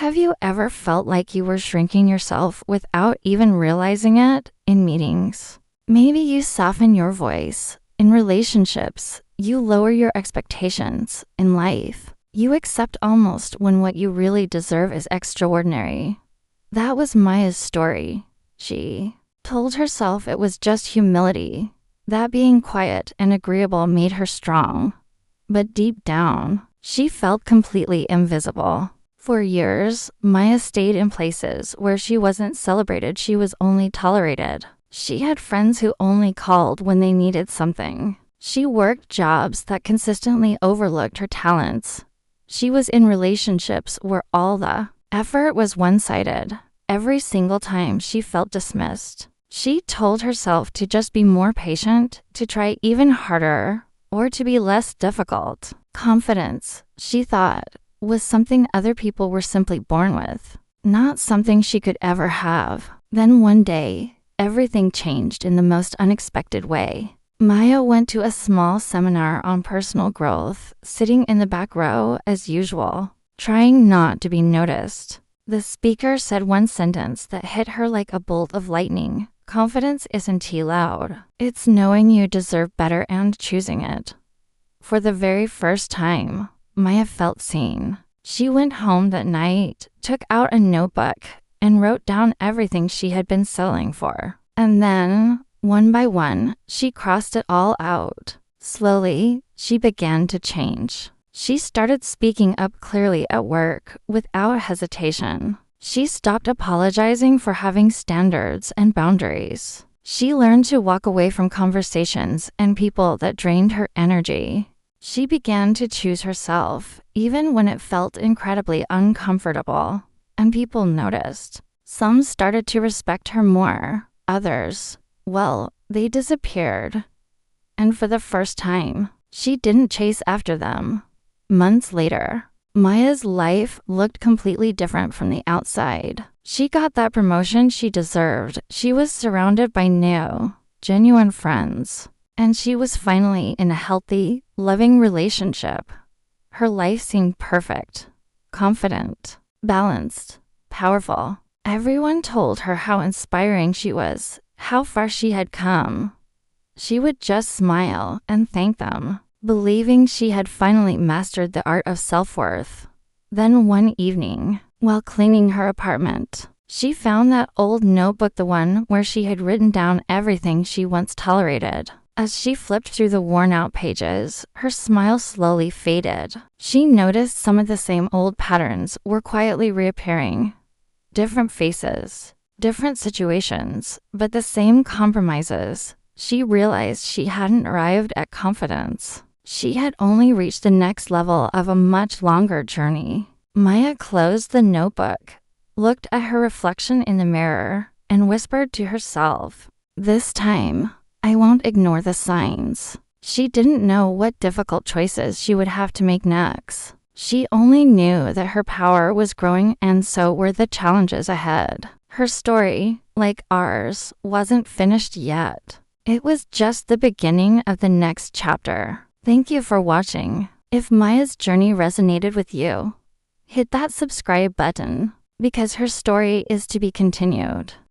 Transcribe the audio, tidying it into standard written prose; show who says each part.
Speaker 1: Have you ever felt like you were shrinking yourself without even realizing it in meetings? Maybe you soften your voice. In relationships, you lower your expectations. In life, you accept almost when what you really deserve is extraordinary. That was Maya's story. She told herself it was just humility, that being quiet and agreeable made her strong. But deep down, she felt completely invisible. For years, Maya stayed in places where she wasn't celebrated, she was only tolerated. She had friends who only called when they needed something. She worked jobs that consistently overlooked her talents. She was in relationships where all the effort was one-sided. Every single time she felt dismissed. She told herself to just be more patient, to try even harder, or to be less difficult. Confidence, she thought, was something other people were simply born with, not something she could ever have. Then one day, everything changed in the most unexpected way. Maya went to a small seminar on personal growth, sitting in the back row as usual, trying not to be noticed. The speaker said one sentence that hit her like a bolt of lightning. Confidence isn't too loud. It's knowing you deserve better and choosing it. For the very first time, Maya felt seen. She went home that night, took out a notebook, and wrote down everything she had been settling for. And then, one by one, she crossed it all out. Slowly, she began to change. She started speaking up clearly at work, without hesitation. She stopped apologizing for having standards and boundaries. She learned to walk away from conversations and people that drained her energy. She began to choose herself, even when it felt incredibly uncomfortable. And people noticed. Some started to respect her more. Others, well, they disappeared. And for the first time, she didn't chase after them. Months later, Maya's life looked completely different from the outside. She got that promotion she deserved. She was surrounded by new, genuine friends. And she was finally in a healthy, loving relationship. Her life seemed perfect, confident, balanced, powerful. Everyone told her how inspiring she was, how far she had come. She would just smile and thank them, believing she had finally mastered the art of self-worth. Then one evening, while cleaning her apartment, she found that old notebook, the one where she had written down everything she once tolerated. As she flipped through the worn-out pages, her smile slowly faded. She noticed some of the same old patterns were quietly reappearing. Different faces, different situations, but the same compromises. She realized she hadn't arrived at confidence. She had only reached the next level of a much longer journey. Maya closed the notebook, looked at her reflection in the mirror, and whispered to herself, "This time, I won't ignore the signs." She didn't know what difficult choices she would have to make next. She only knew that her power was growing, and so were the challenges ahead. Her story, like ours, wasn't finished yet. It was just the beginning of the next chapter. Thank you for watching. If Maya's journey resonated with you, hit that subscribe button, because her story is to be continued.